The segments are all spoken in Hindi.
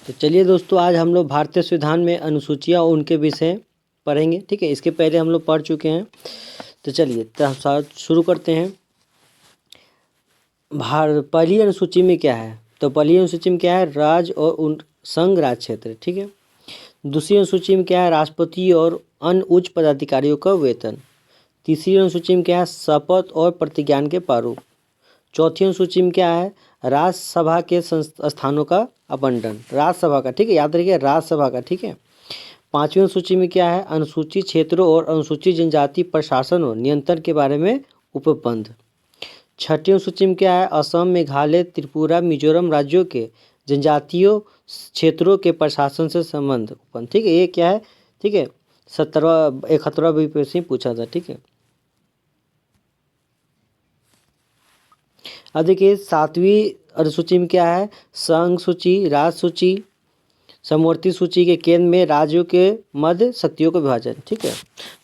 तो चलिए दोस्तों, आज हम लोग भारतीय संविधान में अनुसूचियाँ और उनके विषय पढ़ेंगे। ठीक है, इसके पहले हम लोग पढ़ चुके हैं। तो चलिए शुरू करते हैं। पहली अनुसूची में क्या है? तो पहली अनुसूची में क्या है? राज्य और उन संघ राज क्षेत्र। ठीक है। दूसरी अनुसूची में क्या है? राष्ट्रपति और अन्य उच्च पदाधिकारियों का वेतन। तीसरी अनुसूची में क्या है? शपथ और प्रतिज्ञान के प्रारूप। चौथी अनुसूची में क्या है? राज्यसभा के स्थानों का आवंटन, राज्यसभा का। ठीक है, याद रखिए, राज्यसभा का। ठीक है। पांचवी अनुसूची में क्या है? अनुसूचित क्षेत्रों और अनुसूचित जनजाति प्रशासन और नियंत्रण के बारे में उपबंध। छठी अनुसूची में क्या है? असम, मेघालय, त्रिपुरा, मिजोरम राज्यों के जनजातीय क्षेत्रों के प्रशासन से संबंध उपबंध। ठीक है, ये क्या है? ठीक है, 71वां बीपीएससी पूछा था। ठीक है। अब देखिए, सातवीं अनुसूची में क्या है? संघ सूची, राज्य सूची, समवर्ती सूची के केंद्र में राज्यों के मध्य शक्तियों का विभाजन। ठीक है।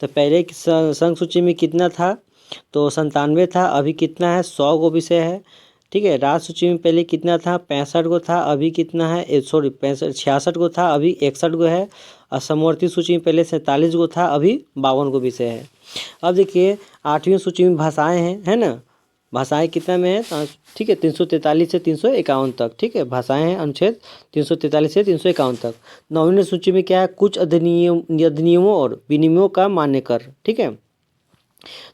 तो पहले संघ सूची में कितना था? तो 97 था। अभी कितना है? 100 गो विषय है। ठीक है। राज्य सूची में पहले कितना था? 65 गो था। अभी कितना है? 66 गो था। अभी 61 गो है। और समवर्ती सूची में पहले 47 गो था। अभी 52 गो विषय है। अब देखिए, 8वीं सूची में भाषाएं हैं, है ना। भाषाएं कितना में है? ठीक है, 343 से 351 तक। ठीक है, भाषाएं हैं अनुच्छेद 343 से 351 तक। 9वीं सूची में क्या है? कुछ अधिनियमों और विनियमों का मान्य कर। ठीक है,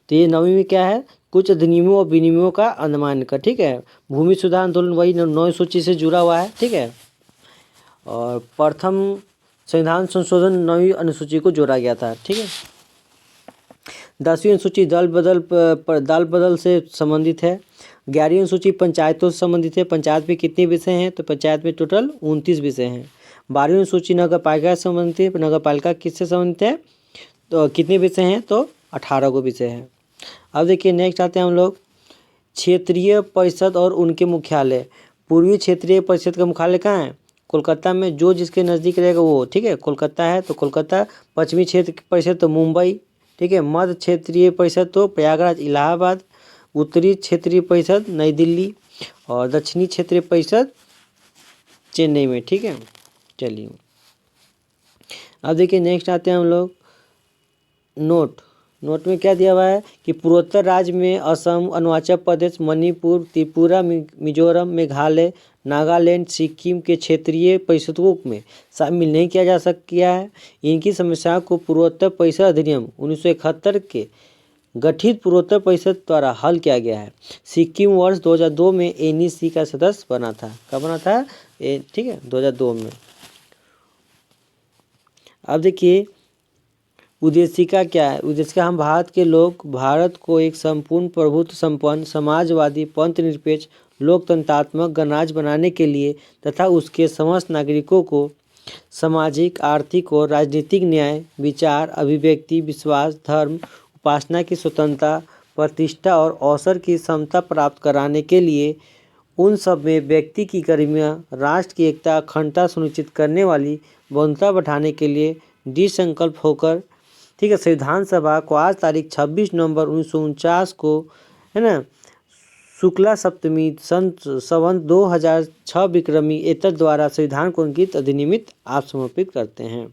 तो ये 9वीं में क्या है? कुछ अधिनियमों और विनियमों का अमान्य कर। ठीक है। भूमि सुधार आंदोलन वही 9वीं सूची से जुड़ा हुआ है। ठीक है। और प्रथम संविधान संशोधन 9वीं अनुसूची को जोड़ा गया था। ठीक है। 10वीं अनुसूची दल बदल से संबंधित है। 11वीं अनुसूची पंचायतों से संबंधित है। पंचायत में कितने विषय हैं? तो पंचायत में टोटल 29 विषय हैं। 12वीं अनुसूची नगर पालिका से संबंधित है। नगर पालिका किससे संबंधित है? तो कितने विषय हैं? तो 18 को विषय हैं। अब देखिए, नेक्स्ट आते हैं हम लोग क्षेत्रीय परिषद और उनके मुख्यालय। पूर्वी क्षेत्रीय परिषद का मुख्यालय कहाँ है? कोलकाता में। जो जिसके नज़दीक रहेगा वो, ठीक है, कोलकाता है तो कोलकाता। पश्चिमी क्षेत्र परिषद तो मुंबई। ठीक है। मध्य क्षेत्रीय परिषद तो प्रयागराज इलाहाबाद। उत्तरी क्षेत्रीय परिषद नई दिल्ली। और दक्षिणी क्षेत्रीय परिषद चेन्नई में। ठीक है। चलिए, अब देखिए, नेक्स्ट आते हैं हम लोग नोट में क्या दिया हुआ है कि पूर्वोत्तर राज्य में असम, अरुणाचल प्रदेश, मणिपुर, त्रिपुरा, मिजोरम, मेघालय, नागालैंड, सिक्किम के क्षेत्रीय परिषदों में शामिल नहीं किया जा किया है। इनकी समस्याओं को पूर्वोत्तर परिषद अधिनियम 1971 के गठित पूर्वोत्तर परिषद द्वारा हल किया गया है। सिक्किम वर्ष 2002 में NEC का सदस्य बना था। कब बना था? ठीक है, 2002 में। अब देखिए, उद्देशिका क्या है? उद्देशिका, हम भारत के लोग भारत को एक संपूर्ण प्रभुत्व संपन्न समाजवादी पंथनिरपेक्ष लोकतंत्रात्मक गणराज्य बनाने के लिए तथा उसके समस्त नागरिकों को सामाजिक, आर्थिक और राजनीतिक न्याय, विचार, अभिव्यक्ति, विश्वास, धर्म, उपासना की स्वतंत्रता, प्रतिष्ठा और अवसर की समता प्राप्त कराने के लिए उन सब में व्यक्ति की गरिमा, राष्ट्र की एकता, अखंडता सुनिश्चित करने वाली बहुमतता बढ़ाने के लिए दृढ़ संकल्प होकर, ठीक है, संविधान सभा को आज तारीख 26 नवंबर 1949 को, है ना, शुक्ला सप्तमी संवत 2006 विक्रमी एतद द्वारा संविधान को अंकित अधिनियमित आप समर्पित करते हैं।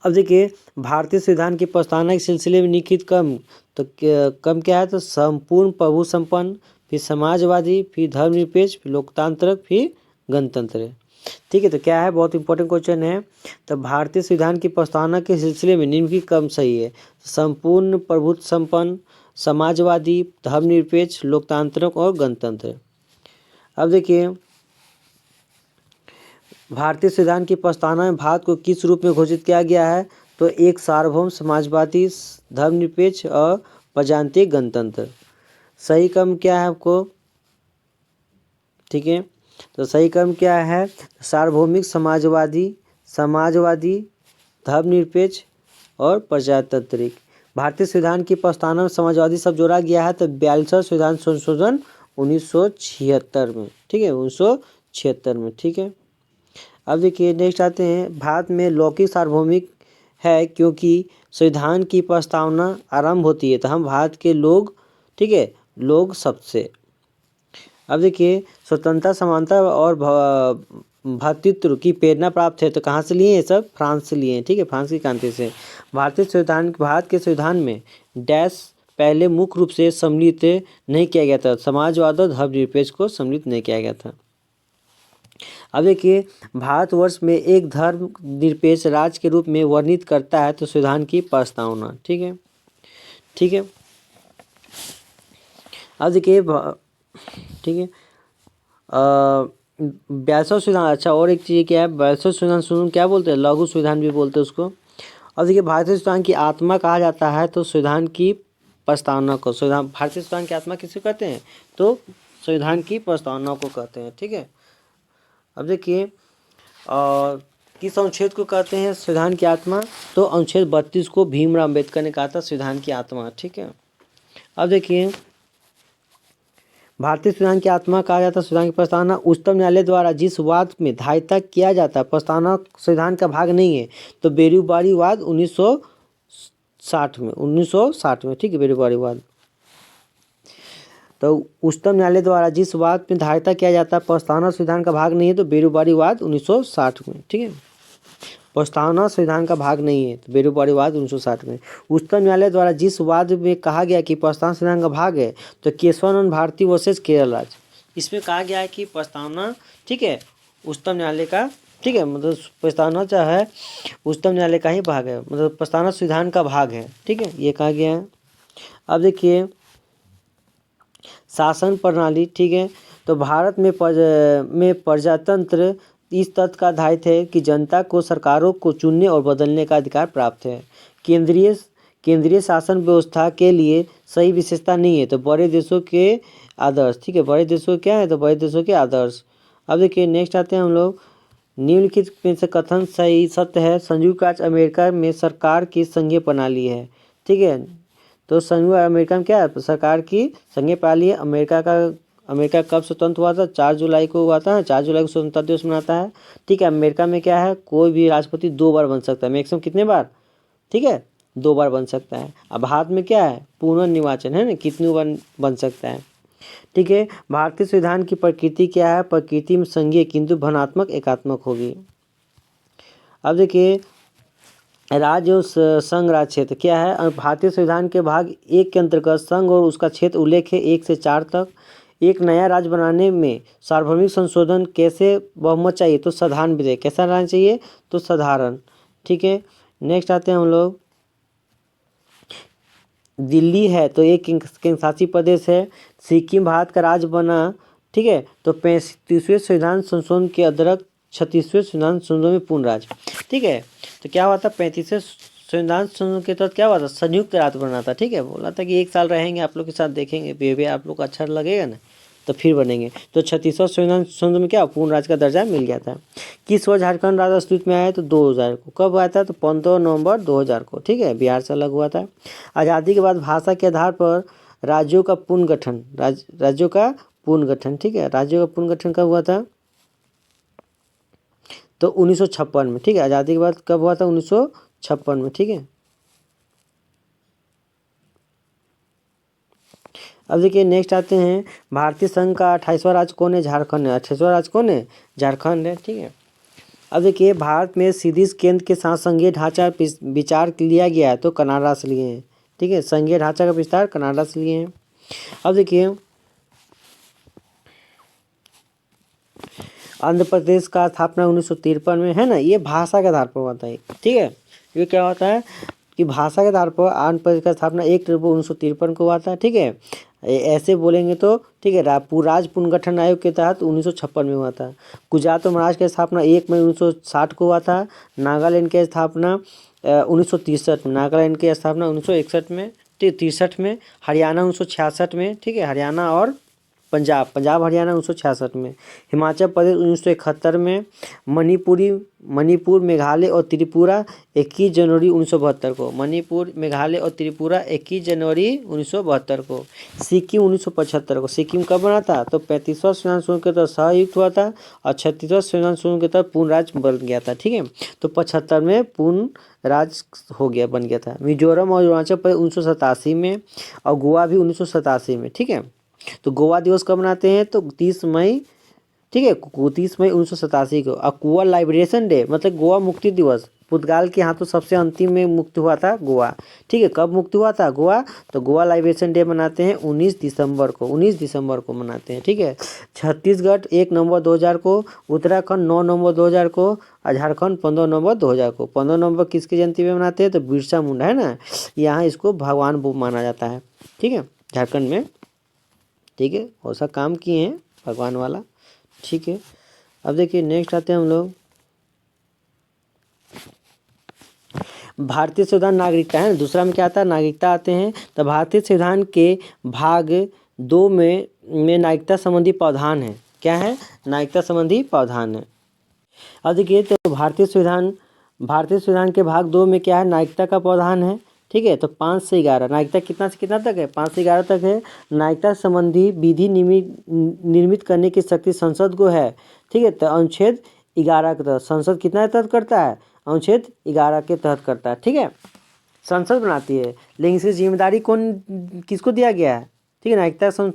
अब देखिए, भारतीय संविधान की प्रस्तावना के सिलसिले में निखित कम क्या है? तो संपूर्ण प्रभु संपन्न, फिर समाजवादी, फिर धर्मनिरपेक्ष, फिर लोकतांत्रिक, फिर गणतंत्र। ठीक है। तो क्या है? बहुत इंपॉर्टेंट क्वेश्चन है। तो भारतीय संविधान की प्रस्तावना के सिलसिले में निम्नलिखित क्रम सही है। संपूर्ण प्रभुत्व संपन्न, समाजवादी, धर्मनिरपेक्ष, लोकतांत्रिक और गणतंत्र। अब देखिए, भारतीय संविधान की प्रस्तावना में भारत को किस रूप में घोषित किया गया है? तो एक सार्वभौम समाजवादी, धर्मनिरपेक्ष और प्रजातांत्रिक गणतंत्र। सही क्रम क्या है आपको? ठीक है। तो सही क्रम क्या है? सार्वभौमिक, समाजवादी, धर्मनिरपेक्ष और प्रजातांत्रिक। भारतीय संविधान की प्रस्तावना में समाजवादी शब्द जोड़ा गया है तो 42वां संविधान संशोधन 1976 में। ठीक है, 1976 में। ठीक है। अब देखिए, नेक्स्ट आते हैं, भारत में लौकिक सार्वभौमिक है क्योंकि संविधान की प्रस्तावना आरंभ होती है तो हम भारत के लोग, ठीक है, लोग सबसे। अब देखिए, स्वतंत्रता, समानता और भ्रातृत्व की प्रेरणा प्राप्त है। तो कहाँ से लिए हैं सब? फ्रांस से लिए हैं, ठीक है, फ्रांस की क्रांति से। भारत के संविधान में डैश पहले मुख्य रूप से सम्मिलित नहीं किया गया था, समाजवाद और धर्मनिरपेक्ष को सम्मिलित नहीं किया गया था। अब देखिए, भारतवर्ष में एक धर्मनिरपेक्ष राज्य के रूप में वर्णित करता है तो संविधान की प्रस्तावना, ठीक है, ठीक है। अब देखिए, ठीक है, 42वां संविधान। अच्छा, और एक चीज़ क्या है, 42वां संविधान सुन क्या बोलते हैं? लघु संविधान भी बोलते हैं उसको। अब देखिए, भारतीय संविधान की आत्मा कहा जाता है तो संविधान की प्रस्तावना को, भारतीय संविधान की आत्मा किसे कहते हैं? तो संविधान की प्रस्तावना को कहते हैं, ठीक है। अब देखिए, किस अनुच्छेद को कहते हैं संविधान की आत्मा? तो अनुच्छेद 32 को भीमराव अम्बेडकर ने कहा था संविधान की आत्मा, ठीक है। अब देखिए, भारतीय संविधान की आत्मा कहा जाता है संविधान की प्रस्तावना उच्चतम न्यायालय द्वारा जिस वाद में धायता किया जाता है, प्रस्तावना संविधान का भाग नहीं है। तो बेरुबारी वाद 1960 में, ठीक है, बेरुबारी वाद। तो उच्चतम न्यायालय द्वारा जिस वाद में धायता किया जाता है, प्रस्तावना संविधान का भाग नहीं है। तो बेरुबारी वाद 1960 में, ठीक है, प्रस्तावना संविधान का भाग नहीं है। तो बेरुबारी वाद 1960 में। उच्चतम न्यायालय द्वारा जिस वाद में कहा गया कि प्रस्तावना संविधान का भाग है, तो केशवानंद भारती वर्सेस केरल राज्य, इसमें कहा गया है कि प्रस्तावना, ठीक है, उच्चतम न्यायालय का, ठीक है, मतलब प्रस्तावना चाहे उच्चतम न्यायालय का ही भाग है, मतलब प्रस्तावना संविधान का भाग है, ठीक है, ये कहा गया है। अब देखिए, शासन प्रणाली, ठीक है, तो भारत में प्रजातंत्र इस तथ्य का आधारित है कि जनता को सरकारों को चुनने और बदलने का अधिकार प्राप्त है। केंद्रीय शासन व्यवस्था के लिए सही विशेषता नहीं है। तो बड़े देशों के आदर्श, ठीक है, बड़े देशों क्या है? तो बड़े देशों के आदर्श। अब देखिए, नेक्स्ट आते हैं हम लोग, निम्नलिखित में से कथन सही सत्य है? संयुक्त राज्य अमेरिका में सरकार की संघीय प्रणाली है, ठीक है। तो संयुक्त अमेरिका में क्या है? सरकार की संघीय प्रणाली है। अमेरिका कब स्वतंत्र हुआ था? 4 जुलाई को हुआ था। 4 जुलाई को स्वतंत्रता दिवस मनाता है, ठीक है। अमेरिका में क्या है? कोई भी राष्ट्रपति 2 बार बन सकता है, मैक्सिमम कितने बार? ठीक है, 2 बार बन सकता है। अब भारत में क्या है? पुनर्निर्वाचन है ना, कितनी बार बन सकता है, ठीक है। भारतीय संविधान की प्रकृति क्या है? प्रकृति में संघीय किंतु भनात्मक एकात्मक होगी। अब देखिए, राज्य और संघ राज्य क्षेत्र क्या है? भारतीय संविधान के भाग 1 के अंतर्गत संघ और उसका क्षेत्र उल्लेख है 1 से 4 तक। एक नया राज्य बनाने में सार्वभौमिक संशोधन कैसे बहुमत चाहिए? तो साधारण विधेयक। कैसा रहना चाहिए? तो साधारण, ठीक है। नेक्स्ट आते हैं हम लोग, दिल्ली है तो एक केंद्रशासित प्रदेश है। सिक्किम भारत का राज्य बना, ठीक है, तो 35वें संविधान संशोधन के अंतर्गत 36वें संविधान संशोधन में पूर्ण राज्य, ठीक है। तो क्या हुआ था? 35वें संविधान संशोधन के तहत क्या हुआ था? संयुक्त राज्य बना था, ठीक है। बोला था कि 1 साल रहेंगे, आप लोग के साथ देखेंगे बिहेवियर आप लोग को अच्छा लगेगा ना, तो फिर बनेंगे। तो 36वां संविधान संशोधन में क्या पूर्ण राज्य का दर्जा मिल गया था। किस वर्ष झारखंड राज्य अस्तित्व में आया? तो 2000 को। कब आया था? तो 15 नवंबर 2000 को, ठीक है, बिहार से अलग हुआ था। आज़ादी के बाद भाषा के आधार पर राज्यों का पुनर्गठन, राज्यों का पुनर्गठन, ठीक है, राज्यों का पुनर्गठन कब हुआ था? तो 1956 में, ठीक है। आज़ादी के बाद कब हुआ था? 1956 में, ठीक है। अब देखिए, नेक्स्ट आते हैं, भारतीय संघ का 28वां राज्य कौन है? झारखंड है। 28वां राज्य कौन है? झारखंड है, ठीक है। अब देखिए, भारत में सीधी केंद्र के साथ संघीय ढांचा विचार लिया गया है तो कनाडा से लिए हैं, ठीक है, संघीय ढांचा का विस्तार कनाडा से लिए हैं। अब देखिए, आंध्र प्रदेश का स्थापना 1953 में है ना, ये भाषा के आधार पर हुआ था, ठीक है। ये क्या होता है कि भाषा के आधार पर आंध्र प्रदेश का स्थापना 1 अक्टूबर 1953 को हुआ था, ठीक है। ऐसे बोलेंगे तो, ठीक है, राज्य पुनर्गठन आयोग के तहत 1956 में हुआ था। गुजरात और महाराष्ट्र की स्थापना 1 मई 1960 को हुआ था। नागालैंड की स्थापना 1963 में, नागालैंड की स्थापना 1961 में, 63 में। हरियाणा 1966 में, ठीक है, हरियाणा और पंजाब हरियाणा 1966 में। हिमाचल प्रदेश 1971 में। मणिपुर मेघालय और त्रिपुरा 21 जनवरी 1972 को। मणिपुर मेघालय और त्रिपुरा 21 जनवरी 1972 को। सिक्किम 1975 को। सिक्किम कब बना था? तो 35वां संविधान संशोधन के तहत सहयुक्त हुआ था और 36वां संविधान संशोधन के तहत पूर्ण राज्य बन गया था, ठीक है। तो 75 में पूर्ण राज्य हो गया, बन गया था। मिजोरम और अरुणाचल प्रदेश 1987 में और गोवा भी 1987 में, ठीक है। तो गोवा दिवस कब मनाते हैं? तो 30 मई ठीक है, 31 मई 1987 को। और गोवा लाइब्रेशन डे मतलब गोवा मुक्ति दिवस, पुर्तगाल के हाथों सबसे अंतिम में मुक्त हुआ था गोवा। ठीक है, कब मुक्त हुआ था गोवा? तो गोवा लाइब्रेशन डे मनाते हैं 19 दिसंबर को, 19 दिसंबर को मनाते हैं। ठीक है, छत्तीसगढ़ 1 नवंबर 2000 को, उत्तराखंड 9 नवंबर 2000 को, और झारखंड 15 नवंबर 2000 को। 15 नवंबर किसकी जयंती में मनाते हैं? तो बिरसा मुंडा है ना, यहाँ इसको भगवान माना जाता है। ठीक है, झारखंड में। ठीक है, और सा काम किए हैं भगवान वाला। ठीक है, अब देखिए नेक्स्ट आते हैं हम लोग भारतीय संविधान नागरिकता है। दूसरा में क्या आता है? नागरिकता आते हैं। तो भारतीय संविधान के भाग 2 में नागरिकता संबंधी प्रावधान है। क्या है? नागरिकता संबंधी प्रावधान है। अब देखिए, तो भारतीय संविधान के भाग 2 में क्या है? नागरिकता का प्रावधान है। ठीक है, तो 5 से 11 नागरिकता कितना से कितना तक है? 5 से 11 तक है। नागरिकता संबंधी विधि निर्मित करने की शक्ति संसद को है। ठीक है, तो अनुच्छेद 11 के तहत संसद कितना तहत करता है? अनुच्छेद 11 के तहत करता है। ठीक है, संसद बनाती है, लेकिन इसकी जिम्मेदारी किसको दिया गया है? ठीक है, नागरिकता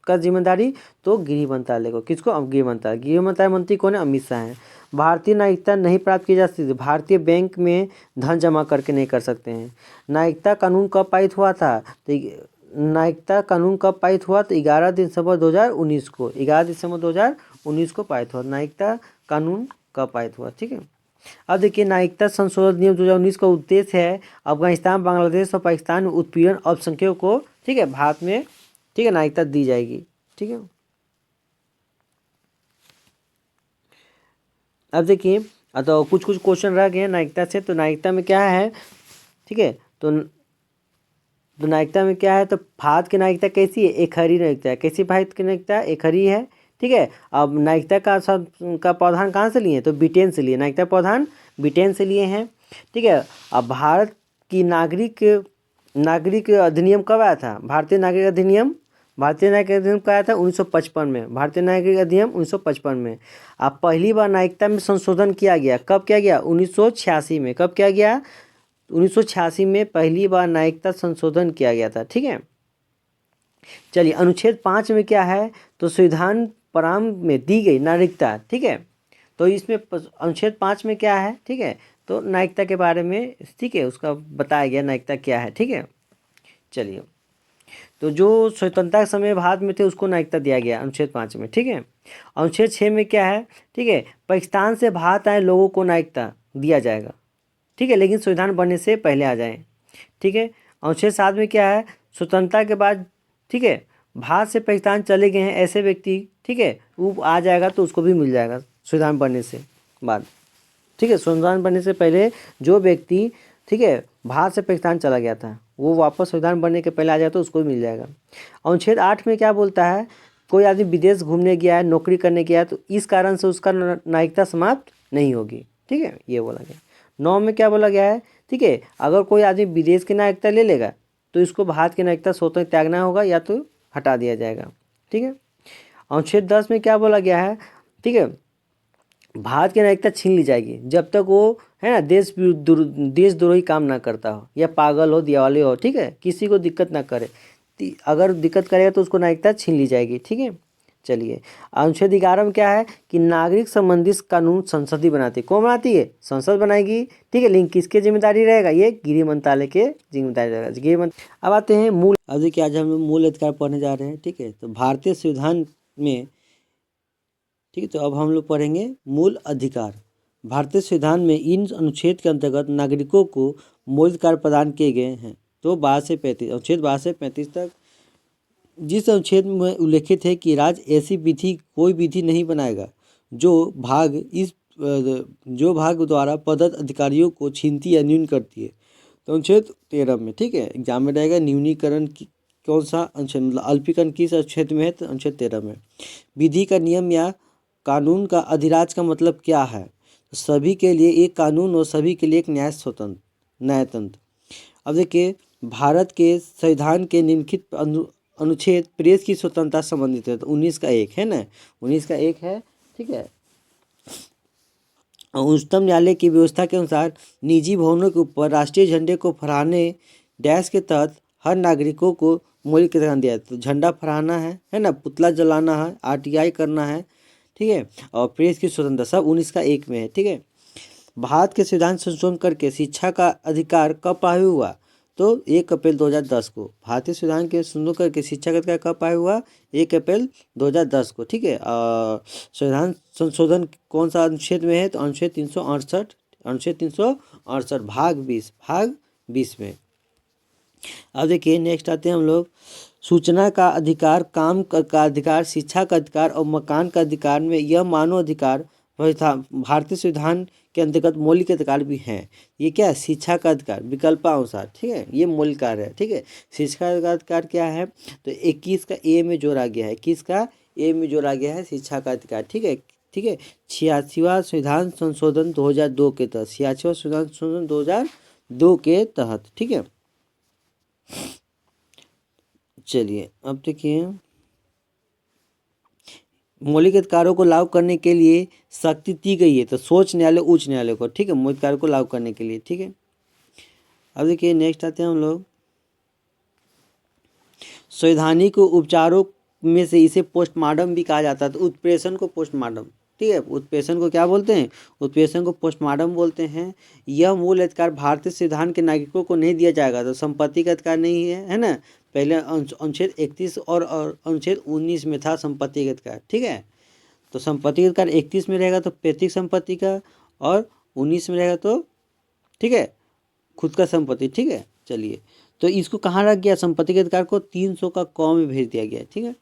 का जिम्मेदारी तो गृह मंत्रालय को। किसको? अब गृह मंत्रालय मंत्री कौन है? अमित शाह हैं। भारतीय नागरिकता नहीं प्राप्त की जा सकती, भारतीय बैंक में धन जमा करके नहीं कर सकते हैं। नागरिकता कानून कब पारित हुआ था? तो नागरिकता कानून कब पारित हुआ? तो 11 दिसंबर 2019 को, 11 दिसंबर 2019 को पारित हुआ। नागरिकता कानून कब पारित हुआ? ठीक है, अब देखिए नागरिकता संशोधन नियम 2019 का उद्देश्य है अफगानिस्तान, बांग्लादेश और पाकिस्तान में उत्पीड़न अल्पसंख्यकों को, ठीक है, भारत में, ठीक है, नागरिकता दी जाएगी। ठीक है, अब देखिए, तो कुछ क्वेश्चन रह गए हैं नागरिकता से। तो नागरिकता में क्या है? ठीक है, तो नागरिकता में क्या है? तो भारत की नागरिकता कैसी है? एक हरी नागरिकता है। कैसी भारत की नागरिकता? एक हरी है। ठीक है, अब नागरिकता का प्रावधान कहाँ से लिए? तो ब्रिटेन से लिए। नागरिकता प्रावधान ब्रिटेन से लिए हैं। ठीक है, अब भारत की नागरिक अधिनियम कब आया था? भारतीय नागरिक अधिनियम कब आया था? 1955 में। भारतीय नागरिक अधिनियम 1955 में। अब पहली बार नागरिकता में संशोधन किया गया। कब किया गया? 1986 में। कब किया गया? 1986 में पहली बार नागरिकता संशोधन किया गया था। ठीक है, चलिए अनुच्छेद 5 में क्या है? तो संविधान प्रारंभ में दी गई नागरिकता। ठीक है, तो इसमें अनुच्छेद 5 में क्या है? ठीक है, तो नागरिकता के बारे में, ठीक है, उसका बताया गया नागरिकता क्या है। ठीक है, चलिए, तो जो स्वतंत्रता के समय भारत में थे उसको नागरिकता दिया गया अनुच्छेद 5 में। ठीक है, अनुच्छेद 6 में क्या है? ठीक है, पाकिस्तान से भारत आए लोगों को नागरिकता दिया जाएगा। ठीक है, लेकिन संविधान बनने से पहले आ जाए। ठीक है, अनुच्छेद 7 में क्या है? स्वतंत्रता के बाद, ठीक है, भारत से पाकिस्तान चले गए हैं ऐसे व्यक्ति, ठीक है, वो आ जाएगा तो उसको भी मिल जाएगा संविधान बनने से बाद। ठीक है, संविधान बनने से पहले जो व्यक्ति, ठीक है, भारत से पाकिस्तान चला गया था वो वापस संविधान बनने के पहले आ जाए तो उसको भी मिल जाएगा। अनुच्छेद 8 में क्या बोलता है? कोई आदमी विदेश घूमने गया है, नौकरी करने गया है, तो इस कारण से उसका नागरिकता समाप्त नहीं होगी। ठीक है, ये बोला गया। 9 में क्या बोला गया है? ठीक है, अगर कोई आदमी विदेश की नागरिकता ले लेगा तो इसको भारत की नागरिकता स्वतः त्यागना होगा या तो हटा दिया जाएगा। ठीक है, अनुच्छेद 10 में क्या बोला गया है? ठीक है, भारत की नागरिकता छीन ली जाएगी जब तक वो, है ना, देशद्रोही काम ना करता हो या पागल हो, दिवाली हो। ठीक है, किसी को दिक्कत ना करे। अगर दिक्कत करेगा तो उसको नागरिकता छीन ली जाएगी। ठीक है, चलिए, अनुच्छेद 11 में क्या है? कि नागरिक संबंधी कानून संसद ही बनाती है। कौन बनाती है? संसद बनाएगी। ठीक है, लेकिन किसके जिम्मेदारी रहेगा? ये गृह मंत्रालय के जिम्मेदारी रहेगा। अब आते हैं मूल। अब देखिए, आज हम लोग मूल अधिकार पढ़ने जा रहे हैं। ठीक है, तो भारतीय संविधान में, ठीक है, तो अब हम लोग पढ़ेंगे मूल अधिकार। भारतीय संविधान में इन अनुच्छेद के अंतर्गत नागरिकों को मूल अधिकार प्रदान किए गए हैं। तो 12 से 35, अनुच्छेद 12 से 35 तक, जिस अनुच्छेद में उल्लेखित है कि राज्य ऐसी विधि कोई विधि नहीं बनाएगा जो भाग द्वारा प्रदत्त अधिकारियों को छीनती या न्यून करती है। तो अनुच्छेद 13 में, ठीक है, एग्जाम में रहेगा न्यूनीकरण की कौन सा अनुच्छेद, मतलब अल्पीकरण किस अनुच्छेद में है? तो अनुच्छेद 13 में। विधि का नियम या कानून का अधिराज का मतलब क्या है? सभी के लिए एक कानून और सभी के लिए एक न्यायतंत्र। अब देखिए, भारत के संविधान के निम्नलिखित अनुच्छेद प्रेस की स्वतंत्रता संबंधित है। तो 19 का 1 है ना, 19 का 1 है। ठीक है, उच्चतम न्यायालय की व्यवस्था के अनुसार निजी भवनों के ऊपर राष्ट्रीय झंडे को फहराने डैश के तहत हर नागरिकों को मौलिक अधिकार दिया है। तो झंडा फहराना है ना, पुतला जलाना है, आरटीआई करना है, ठीक है, और प्रेस की स्वतंत्रता, सब 19 का एक में है। ठीक है, भारत के संविधान संशोधन करके शिक्षा का अधिकार कब पारित हुआ? तो 1 अप्रैल 2010 को भारतीय संविधान के संशोधन करके शिक्षा का अधिकार कब पारित हुआ? 1 अप्रैल 2010 को। ठीक है, संविधान संशोधन कौन सा अनुच्छेद में है? तो अनुच्छेद 368, अनुच्छेद 368 भाग 20 में। अब देखिए नेक्स्ट आते हैं हम लोग, सूचना का अधिकार, काम का अधिकार, शिक्षा का अधिकार और मकान का अधिकार में यह मानव अधिकार भारतीय संविधान के अंतर्गत मौलिक अधिकार भी हैं। ये क्या है? शिक्षा का अधिकार विकल्पानुसार। ठीक है, ये मौलिक कार्य है। ठीक है, शिक्षा का अधिकार क्या है? तो 21 का ए में जोड़ा गया है, 21 का ए में जोड़ा गया है शिक्षा का अधिकार। ठीक है, ठीक है, 86वां संविधान संशोधन 2002 के तहत, 86वां संविधान संशोधन 2002 के तहत। ठीक है, चलिए अब देखिए, मौलिक अधिकारों को लागू करने के लिए शक्ति दी गई है तो सर्वोच्च न्यायालय, उच्च न्यायालय को। ठीक है, मौलिक अधिकारों को लागू करने के लिए। ठीक है, अब देखिए नेक्स्ट आते हैं हम लोग, संवैधानिक उपचारों में से इसे पोस्टमार्टम भी कहा जाता है। तो उत्प्रेषण को पोस्टमार्टम, ठीक है, उत्प्रेषण को क्या बोलते हैं? उत्प्रेषण को पोस्टमार्टम बोलते हैं। यह मूल अधिकार भारतीय संविधान के नागरिकों को नहीं दिया जाएगा। तो संपत्ति का अधिकार नहीं है ना, पहले अनुच्छेद 31 और अनुच्छेद 19 में था संपत्ति का अधिकार। ठीक है, तो संपत्ति का अधिकार 31 में रहेगा तो पैतृक संपत्ति का, और 19 में रहेगा तो, ठीक है, खुद का संपत्ति। ठीक है, चलिए, तो इसको कहाँ रख गया? संपत्ति के अधिकार को 300 का क में भेज दिया गया। ठीक है,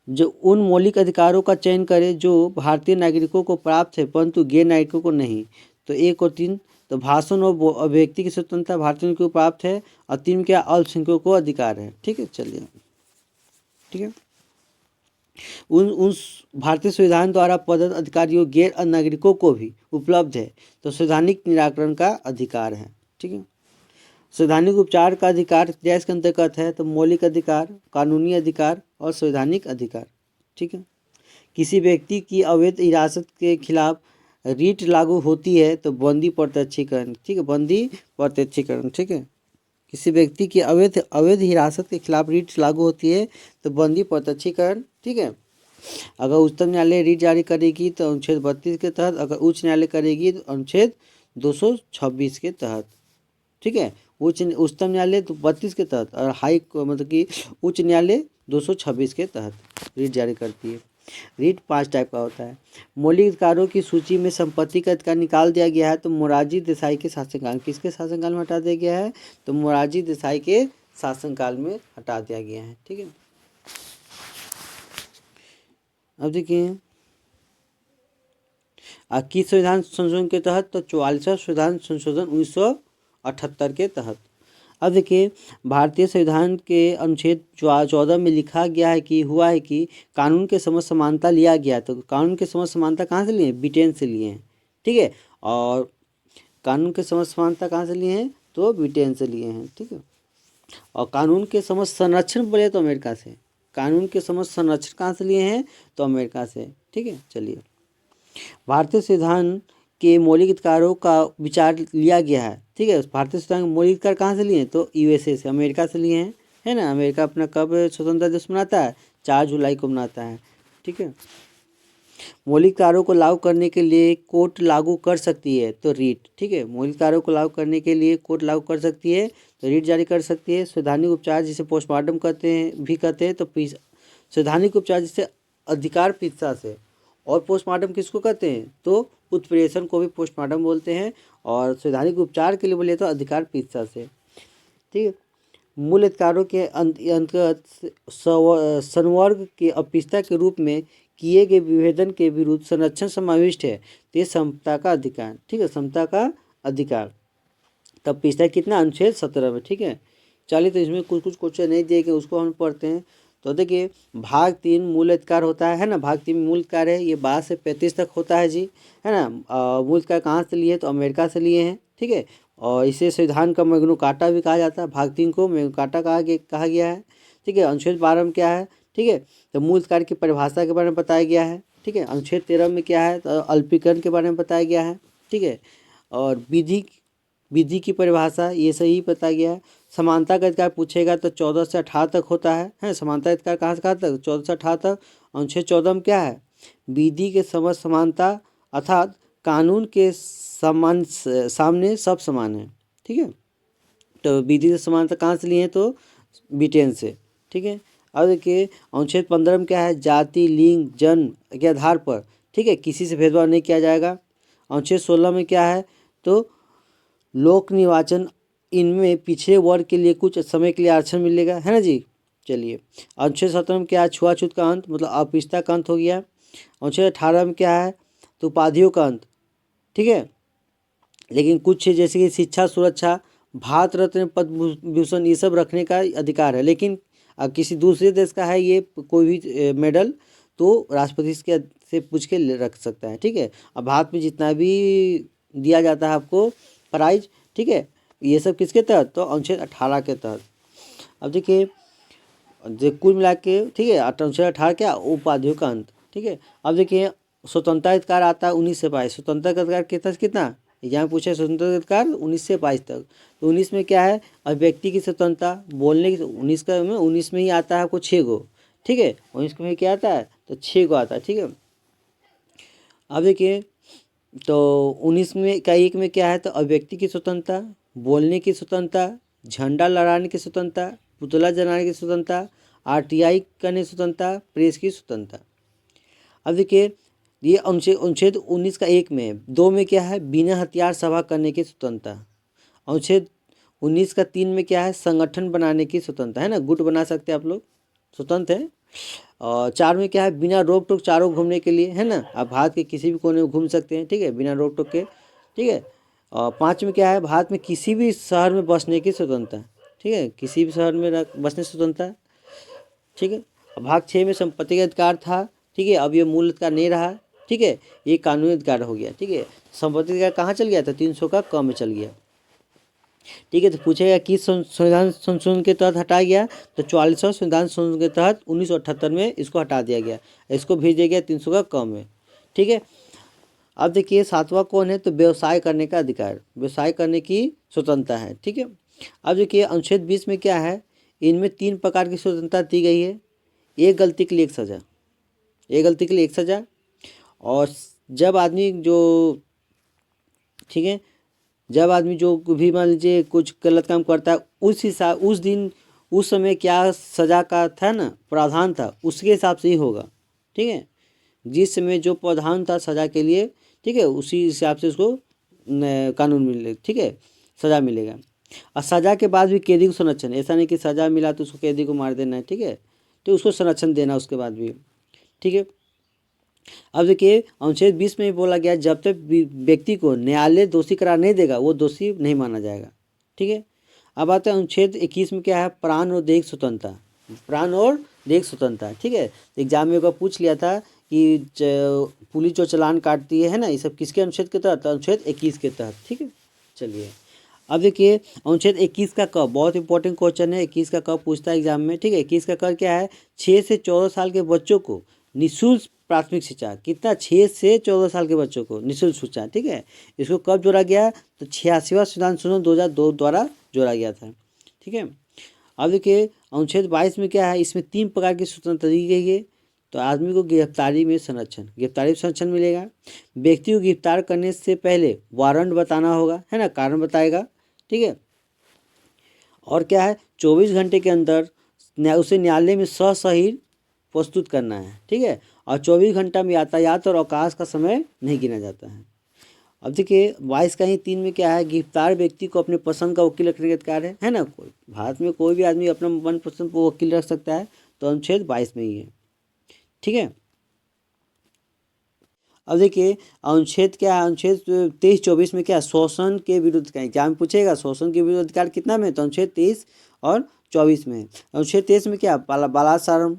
जो उन मौलिक अधिकारों का चयन करे जो भारतीय नागरिकों को प्राप्त है परंतु गैर नागरिकों को नहीं। तो 1 और 3, तो भाषण और अभिव्यक्ति की स्वतंत्रता भारतीयों को प्राप्त है, और 3 में क्या? अल्पसंख्यकों को अधिकार है। ठीक है, चलिए, ठीक है, उन भारतीय संविधान द्वारा प्रदत्त अधिकारियों गैर नागरिकों को भी उपलब्ध है। तो संवैधानिक निराकरण का अधिकार है। ठीक है, संवैधानिक उपचार का अधिकार देश के अंतर्गत है। तो मौलिक अधिकार, कानूनी अधिकार और संवैधानिक अधिकार। ठीक है, किसी व्यक्ति की अवैध हिरासत के खिलाफ रीट लागू होती है तो बंदी प्रत्यक्षीकरण। ठीक है, बंदी प्रत्यक्षीकरण। ठीक है, किसी व्यक्ति की अवैध हिरासत के खिलाफ रीट लागू होती है तो बंदी प्रत्यक्षीकरण। ठीक है, अगर उच्चतम न्यायालय रीट जारी करेगी तो अनुच्छेद 32 के तहत, अगर उच्च न्यायालय करेगी तो अनुच्छेद 226 के तहत। ठीक है, उच्चतम न्यायालय 32 के तहत और मतलब कि उच्च न्यायालय 226 के तहत रीट जारी करती है। रीट 5 टाइप का होता है। मौलिक अधिकारों की सूची में संपत्ति का अधिकार निकाल दिया गया है तो मोरारजी देसाई के शासनकाल, किसके शासनकाल में हटा दिया गया है? तो मोरारजी देसाई के शासनकाल में हटा दिया गया है। ठीक है, अब देखिए किस संविधान संशोधन के तहत? तो 44वां संविधान संशोधन 1978 के तहत। अब देखिए, भारतीय संविधान के अनुच्छेद 14 में लिखा गया है कि हुआ है कि कानून के समक्ष समानता लिया गया। तो कानून के समक्ष समानता कहाँ से लिए हैं? ब्रिटेन से लिए हैं। ठीक है, और कानून के समक्ष समानता कहाँ से लिए हैं? तो ब्रिटेन से लिए हैं। ठीक है, और कानून के समक्ष संरक्षण बोले तो अमेरिका से। कानून के समक्ष संरक्षण कहाँ से लिए हैं? तो अमेरिका से। ठीक है, चलिए, भारतीय संविधान के मौलिक अधिकारों का विचार लिया गया है। ठीक है, भारतीय संविधान के मौलिक अधिकार कहाँ से लिए हैं? तो यूएसए से, अमेरिका से लिए हैं, है ना। अमेरिका अपना कब स्वतंत्रता दिवस मनाता है? 4 जुलाई को मनाता है। ठीक है, मौलिक अधिकारों को लागू करने के लिए कोर्ट लागू कर सकती है तो रीट। ठीक है, मौलिक अधिकारों को लागू करने के लिए कोर्ट लागू कर सकती है तो रीट जारी कर सकती है। संवैधानिक उपचार जिसे पोस्टमार्टम कहते हैं तो संवैधानिक उपचार जिसे अधिकार पित्सा से, और पोस्टमार्टम किसको कहते हैं? तो उत्प्रेषण को भी पोस्टमार्टम बोलते हैं, और संवैधानिक उपचार के लिए बोले तो अधिकार पित्सा से। ठीक है, मूल अधिकारों के अंतर्गत संवर्ग के अपिस्ता के रूप में किए गए विभेदन के विरुद्ध संरक्षण समाविष्ट है। तो ये समता का अधिकार। ठीक है, समता का अधिकार। तब पिछला कितना? अनुच्छेद 17 में। ठीक है, चलिए, तो इसमें कुछ क्वेश्चन नहीं दिए गए, उसको हम पढ़ते हैं। तो देखिए, भाग 3 मूल अधिकार होता है ना, भाग 3 मूल अधिकार है, ये 12 से 35 तक होता है जी, है ना। मूल अधिकार कहाँ से लिए? तो अमेरिका से लिए हैं। ठीक है, और इसे संविधान का मैग्ना कार्टा भी कहा जाता है। भाग 3 को मैग्ना कार्टा कहा गया है। ठीक है, अनुच्छेद 12 में क्या है? ठीक है, तो मूल अधिकार की परिभाषा के बारे में बताया गया है। ठीक है, अनुच्छेद 13 में क्या है? तो अल्पीकरण के बारे में बताया गया है। ठीक है, और विधि की परिभाषा ये सही बताया गया है। समानता का अधिकार पूछेगा तो 14 से 18 तक होता है। समानता अधिकार कहाँ से कहाँ तक? 14 से 18 तक। अनुच्छेद 14 में क्या है? विधि के समझ समानता अर्थात कानून के समान सामने सब समान है। ठीक है, तो विधि से समानता कहाँ से लिए हैं, तो ब्रिटेन से। ठीक है, अब देखिए अनुच्छेद 15 में क्या है, जाति लिंग जन्म के आधार पर, ठीक है, किसी से भेदभाव नहीं किया जाएगा। अनुच्छेद 16 में क्या है, तो लोक निर्वाचन इनमें पिछड़े वर्ग के लिए कुछ समय के लिए आरक्षण मिलेगा, है ना जी। चलिए, अनुच्छेद 17 में क्या है, छुआछूत का अंत, मतलब अस्पृश्यता का अंत हो गया। अनुच्छेद 18 में क्या है, तो उपाधियों का अंत। ठीक है, लेकिन कुछ जैसे कि शिक्षा सुरक्षा भारत रत्न पद्म भूषण ये सब रखने का अधिकार है, लेकिन किसी दूसरे देश का है ये कोई भी मेडल, तो राष्ट्रपति से पूछ के रख सकता है। ठीक है, अब भारत में जितना भी दिया जाता है आपको प्राइज, ठीक है, ये सब किसके तहत, तो अनुच्छेद 18 के तहत। अब देखिए कुल मिला के, ठीक है, अनुच्छेद 18 क्या, उपाधियों का अंत। ठीक है, अब देखिए स्वतंत्रता अधिकार आता है 19 से 22। स्वतंत्रता का अधिकार कितना कितना, यहाँ पूछे स्वतंत्रता अधिकार 19 से 22 तक। तो 19 में क्या है, अभिव्यक्ति की स्वतंत्रता, बोलने की, 19 में ही आता है आपको 6 गो। ठीक है, 19 में क्या आता है, तो 6 गो आता है। ठीक है, अब देखिए तो 19 में का 1 में क्या है, तो अभिव्यक्ति की स्वतंत्रता, बोलने की स्वतंत्रता, झंडा लहराने की स्वतंत्रता, पुतला जलाने की स्वतंत्रता, आरटीआई करने की स्वतंत्रता, प्रेस की स्वतंत्रता। अब देखिए ये अनुच्छेद 19 का 1 में, 2 में क्या है, बिना हथियार सभा करने की स्वतंत्रता। अनुच्छेद 19 का 3 में क्या है, संगठन बनाने की स्वतंत्रता, है ना, गुट बना सकते हैं आप लोग, स्वतंत्र है। और 4 में क्या है, बिना रोक टोक चारों घूमने के लिए, है ना, आप भारत के किसी भी कोने में घूम सकते हैं। ठीक है, बिना रोक टोक के। ठीक है, और 5 में क्या है, भारत में किसी भी शहर में बसने की स्वतंत्रता। ठीक है, किसी भी शहर में बसने की स्वतंत्रता। ठीक है, भाग 6 में संपत्ति का अधिकार था। ठीक है, अब ये मूल अधिकार नहीं रहा। ठीक है, ये कानूनी अधिकार हो गया। ठीक है, संपत्ति अधिकार कहाँ चल गया था, 300 का कम में चल गया। ठीक है, तो पूछेगा किस संविधान संशोधन के तहत हटाया गया, तो 44वां संविधान संशोधन के तहत 1978 में इसको हटा दिया गया, इसको भेज दिया गया 300 का कम में। ठीक है, अब देखिए 7वां कौन है, तो व्यवसाय करने का अधिकार, व्यवसाय करने की स्वतंत्रता है। ठीक है, अब देखिए अनुच्छेद 20 में क्या है, इनमें 3 प्रकार की स्वतंत्रता दी गई है। एक गलती के लिए एक सज़ा, एक गलती के लिए एक सज़ा, और जब आदमी जो, ठीक है, जब आदमी जो भी मान लीजिए कुछ गलत काम करता है, उस दिन उस समय क्या सज़ा का था ना, प्रावधान था, उसके हिसाब से ही होगा। ठीक है, जिस समय जो प्रावधान था सज़ा के लिए, ठीक है, उसी हिसाब से उसको कानून मिले, ठीक है, सज़ा मिलेगा। और सज़ा के बाद भी कैदी को संरक्षण, ऐसा नहीं कि सज़ा मिला तो उसको कैदी को मार देना है। ठीक है, तो उसको संरक्षण देना उसके बाद भी। ठीक है, अब देखिए अनुच्छेद 20 में बोला गया, जब तक व्यक्ति को न्यायालय दोषी करार नहीं देगा वो दोषी नहीं माना जाएगा। ठीक है, अब आता है अनुच्छेद 21 में क्या है, प्राण और देह स्वतंत्रता, प्राण और देह स्वतंत्रता। ठीक है, एग्जाम में एक बार पूछ लिया था कि पुलिस जो चालान काटती है ना, ये सब किसके अनुच्छेद के तहत, अनुच्छेद 21 के तहत। ठीक है, चलिए अब देखिए अनुच्छेद 21 का क, बहुत इंपॉर्टेंट क्वेश्चन है, 21 का क पूछता है एग्जाम में। ठीक है, 21 का क क्या है, 6 से 14 साल के बच्चों को निःशुल्क प्राथमिक शिक्षा, कितना, 6 से 14 साल के बच्चों को निःशुल्क शिक्षा। ठीक है, इसको कब जोड़ा गया, तो 86वां संविधान संशोधन 2002 द्वारा जोड़ा गया था। ठीक है, अब देखिए अनुच्छेद 22 में क्या है, इसमें 3 प्रकार की स्वतंत्रता दी गई है। तो आदमी को गिरफ्तारी में संरक्षण, गिरफ्तारी में संरक्षण मिलेगा। व्यक्ति को गिरफ्तार करने से पहले वारंट बताना होगा, है ना, कारण बताएगा। ठीक है, और क्या है, 24 घंटे के अंदर उसे न्यायालय में ससहीर प्रस्तुत करना है। ठीक है, और 24 घंटा में यातायात और अवकाश का समय नहीं गिना जाता है। अब देखिए 22 का ही 3 में क्या है, गिरफ्तार व्यक्ति को अपने पसंद का वकील रखने का अधिकार है ना, कोई भारत में कोई भी आदमी अपना मनपसंद वकील रख सकता है, तो अनुच्छेद 22 में ही है। ठीक है, अब देखिए अनुच्छेद क्या है, अनुच्छेद 23-24 में क्या है, शोषण के विरुद्ध का एग्जाम पूछेगा, शोषण के विरुद्ध अधिकार कितना में, तो अनुच्छेद 23 और 24 में। अनुच्छेद 23 में क्या, बालाश्रम,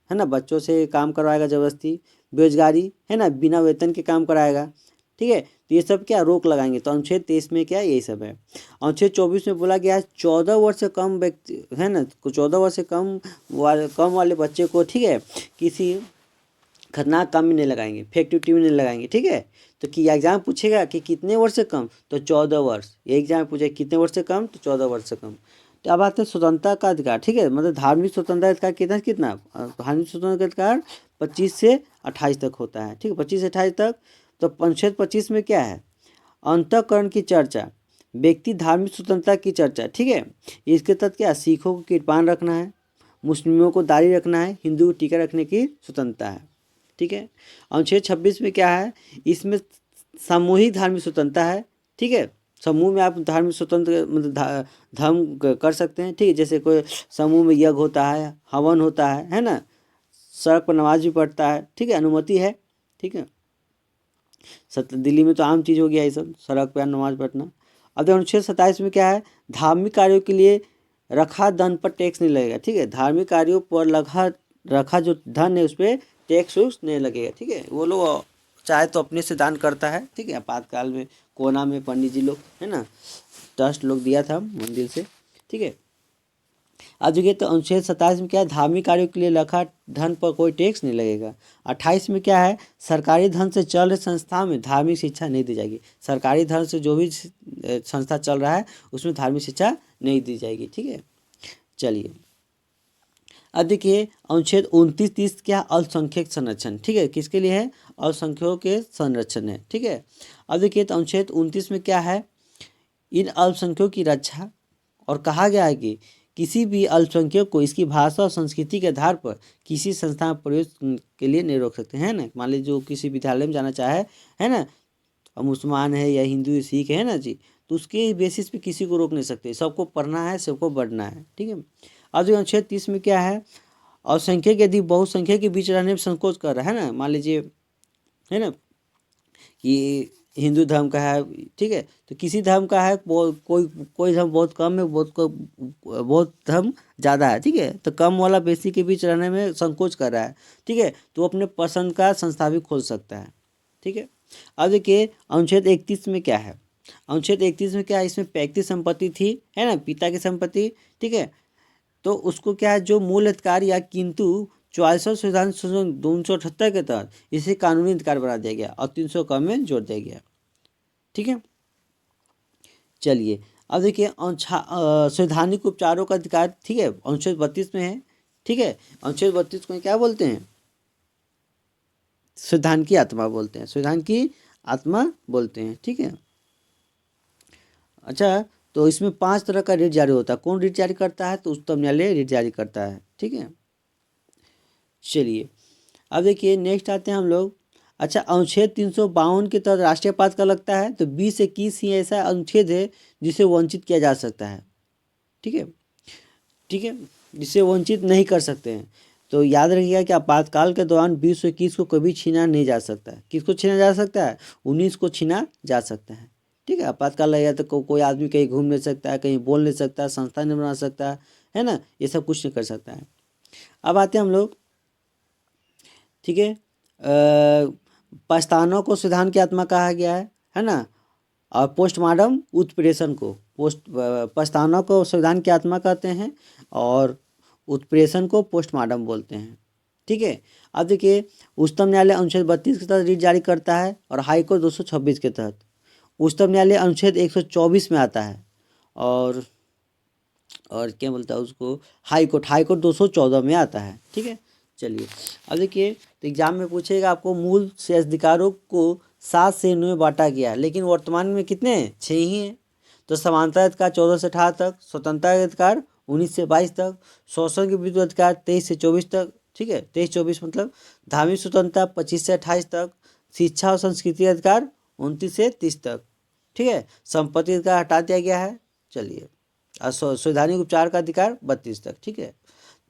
है ना, बच्चों से काम करवाएगा जबरदस्ती, बेरोजगारी, है ना, बिना वेतन के काम कराएगा। ठीक है, तो ये सब क्या रोक लगाएंगे, तो अनुच्छेद 23 में क्या यही सब है। अनुच्छेद 24 में बोला गया है 14 वर्ष से कम व्यक्ति, है ना, 14 वर्ष से कम वाले बच्चे को, ठीक है, किसी खतरनाक काम में नहीं लगाएंगे, फेक एक्टिविटी में नहीं लगाएंगे। ठीक है, तो कि एग्जाम पूछेगा कि कितने वर्ष से कम, तो 14 वर्ष, ये एग्जाम पूछेगा कितने वर्ष से कम, तो 14 वर्ष से कम। तो अब आते हैं स्वतंत्रता का अधिकार। ठीक है, मतलब धार्मिक स्वतंत्रता अधिकार कितना, धार्मिक स्वतंत्रता का अधिकार 25 से 28 तक होता है। ठीक है, 25 से 28 तक। तो अनुच्छेद 25 में क्या है, अंतःकरण की चर्चा, व्यक्ति धार्मिक स्वतंत्रता की चर्चा। ठीक है, इसके तहत क्या, सिखों को किरपान रखना है, मुस्लिमों को दाढ़ी रखना है, हिंदू को टीका रखने की स्वतंत्रता है। ठीक है, अनुच्छेद 26 में क्या है, इसमें सामूहिक धार्मिक स्वतंत्रता है। ठीक है, समूह में आप धार्मिक स्वतंत्र मतलब धर्म कर सकते हैं। ठीक है, जैसे कोई समूह में यज्ञ होता है, हवन होता है ना, सड़क पर नमाज भी पढ़ता है। ठीक है, अनुमति है। ठीक है, दिल्ली में तो आम चीज़ हो गया ये सब, सड़क पर नमाज पढ़ना। अब अनुच्छेद 27 में क्या है, धार्मिक कार्यों के लिए रखा धन पर टैक्स नहीं लगेगा। ठीक है, धार्मिक कार्यों पर रखा जो धन है उस पर टैक्स नहीं लगेगा। ठीक है, वो लोग चाहे तो अपने से दान करता है। ठीक है, आपातकाल में कोना में पंडित जी लोग है ना, ट्रस्ट लोग दिया था मंदिर से। ठीक है, अब देखिए तो अनुच्छेद 27 में क्या है, धार्मिक कार्यों के लिए रखा धन पर कोई टैक्स नहीं लगेगा। 28 में क्या है, सरकारी धन से चल रही संस्था में धार्मिक शिक्षा नहीं दी जाएगी। सरकारी धन से जो भी संस्था चल रहा है उसमें धार्मिक शिक्षा नहीं दी जाएगी। ठीक है, चलिए अब देखिए अनुच्छेद 29-30 क्या, अल्पसंख्यक संरक्षण। ठीक है, किसके लिए है, अल्पसंख्यकों के संरक्षण है। ठीक है, अब देखिए तो अनुच्छेद 29 में क्या है, इन अल्पसंख्यकों की रक्षा, और कहा गया है कि किसी भी अल्पसंख्यक को इसकी भाषा और संस्कृति के आधार पर किसी संस्था में प्रवेश के लिए नहीं रोक सकते हैं ना। मान लीजिए जो किसी विद्यालय में जाना चाहे है ना, मुसलमान है या हिंदू सिख है ना जी, तो उसके बेसिस पे किसी को रोक नहीं सकते, सबको पढ़ना है, सबको बढ़ना है। ठीक है, अब जो अनुच्छेद 30 में क्या है, अल्पसंख्यक यदि बहुसंख्यक के बीच रहने में संकोच कर रहा है ना, मान लीजिए है ना कि हिंदू धर्म का है। ठीक है, तो किसी धर्म का है, कोई धर्म बहुत कम है, बहुत धर्म ज़्यादा है। ठीक है, तो कम वाला बेसी के बीच रहने में संकोच कर रहा है। ठीक है, तो अपने पसंद का संस्था भी खोल सकता है। ठीक है, अब देखिए अनुच्छेद 31 में क्या है, अनुच्छेद 31 में क्या है, इसमें पैतृक संपत्ति थी है ना, पिता की संपत्ति। ठीक है, तो उसको क्या है, जो मूल अधिकार या किंतु 44वां संविधान संशोधन 278 के तहत इसे कानूनी अधिकार बना दिया गया और 300 कम में जोड़ दिया गया। ठीक है, चलिए अब देखिए संवैधानिक उपचारों का अधिकार। ठीक है, अनुच्छेद 32 में है। ठीक है, अनुच्छेद 32 को क्या बोलते हैं, संविधान की आत्मा बोलते हैं, संविधान की आत्मा बोलते हैं। ठीक है, अच्छा तो इसमें 5 तरह का रिट जारी होता है। कौन रिट जारी करता है, तो उच्चतम न्यायालय रिट जारी करता है। ठीक है, चलिए अब देखिए नेक्स्ट आते हैं हम लोग। अच्छा, अनुच्छेद 352 के तहत राष्ट्रीय आपातकाल का लगता है, तो 20 से 21 ही ऐसा अनुच्छेद है जिसे वंचित किया जा सकता है। ठीक है, ठीक है, जिसे वंचित नहीं कर सकते हैं। तो याद रखिएगा कि आपातकाल के दौरान 20 से 21 को कभी छीना नहीं जा सकता है। किसको छीना जा सकता है, 19 को छीना जा सकता है। ठीक है, आपातकाल लगेगा तो कोई आदमी कहीं घूम नहीं सकता है, कहीं बोल नहीं सकता है, संस्था नहीं बना सकता है ना, ये सब कुछ नहीं कर सकता है। अब आते हैं हम लोग। ठीक है, पछतानों को संविधान की आत्मा कहा गया है ना, और पोस्टमार्टम उत्प्रेषण को पछतानों को संविधान की आत्मा कहते हैं और उत्प्रेषण को पोस्टमार्टम बोलते हैं। ठीक है, अब देखिए उच्चतम न्यायालय अनुच्छेद 32 के तहत रिट जारी करता है और हाईकोर्ट 226 के तहत। उच्चतम न्यायालय अनुच्छेद 124 में आता है और क्या बोलता है उसको, हाईकोर्ट 214 में आता है। ठीक है, चलिए अब देखिए तो एग्जाम में पूछेगा आपको, मूल से अधिकारों को 7 श्रेणियों में बांटा गया है, लेकिन वर्तमान में कितने हैं, 6 ही हैं। तो समानता अधिकार 14 से 18 तक, स्वतंत्रता के अधिकार 19 से 22 तक, शोषण के विरुद्ध अधिकार 23 से 24 तक। ठीक है, 23-24 मतलब धार्मिक स्वतंत्रता 25 से 28 तक, शिक्षा और संस्कृति अधिकार 29 से 30 तक। ठीक है, संपत्ति अधिकार हटा दिया गया है। चलिए संवैधानिक उपचार का अधिकार 32 तक। ठीक है,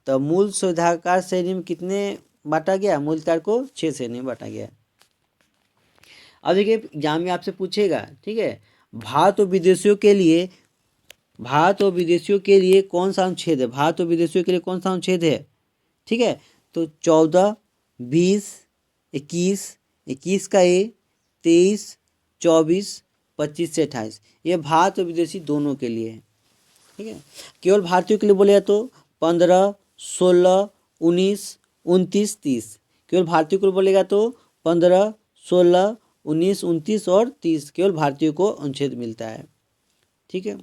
तो मूल संविधानकार श्रेणी में कितने बांटा गया, मूल अधिकार को 6 श्रेणी में बांटा गया। अब देखिए एग्जाम में आपसे पूछेगा, ठीक है, भारत और विदेशियों के लिए कौन सा अनुच्छेद है, भारत और विदेशियों के लिए कौन सा अनुच्छेद है। ठीक है, तो 14, 20, 21 का ए, 23, 24, 25 से 28 ये भारत और विदेशी दोनों के लिए है। ठीक है, केवल भारतीयों के लिए बोले तो 15, 16, 19, 29, 30। केवल भारतीयों को बोलेगा तो 15, 16, 19, 29 और 30 केवल भारतीयों को अनुच्छेद मिलता है। ठीक है,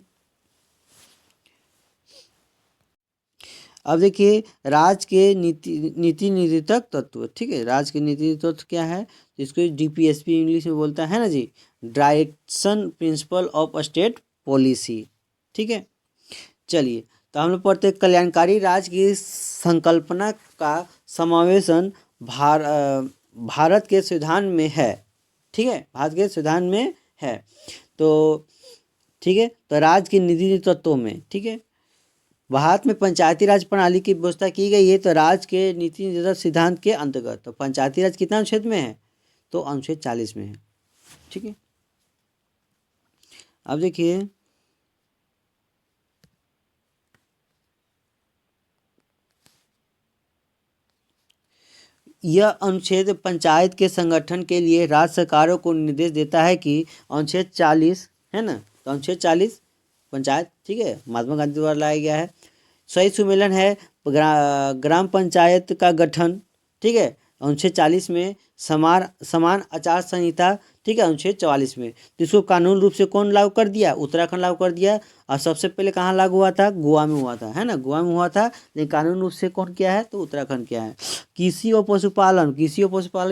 अब देखिए राज्य के नीति निर्धारक तत्व, ठीक है, राज्य के नीति निर्धारक तत्व क्या है, जिसको डीपीएसपी इंग्लिश में बोलता है ना जी, direction principle of state policy, ठीक है। चलिए, तो हम लोग पढ़ते हैं कल्याणकारी राज्य की संकल्पना का समावेशन भारत के संविधान में है, ठीक है, भारत के संविधान में है। तो ठीक है, तो राज्य के नीति तत्वों में, ठीक है, भारत में पंचायती राज प्रणाली की व्यवस्था की गई है, तो राज्य के नीति निर्धारक सिद्धांत के अंतर्गत। तो पंचायती राज कितना अनुच्छेद में है, तो अनुच्छेद 40 में है, ठीक है। अब देखिए, यह अनुच्छेद पंचायत के संगठन के लिए राज्य सरकारों को निर्देश देता है कि अनुच्छेद 40 है ना, तो अनुच्छेद 40 पंचायत, ठीक है, महात्मा गांधी द्वारा लाया गया है। सही सुमेलन है ग्राम पंचायत का गठन, ठीक है, अनुच्छेद 40 में। समान आचार संहिता, ठीक है, अनुच्छेद 44 में। तो इसको कानून रूप से कौन लागू कर दिया, उत्तराखंड लागू कर दिया। और सबसे पहले कहाँ लागू हुआ था, गोवा में हुआ था, है ना, गोवा में हुआ था, लेकिन कानून रूप से कौन किया है, तो उत्तराखंड किया है। कृषि और पशुपालन,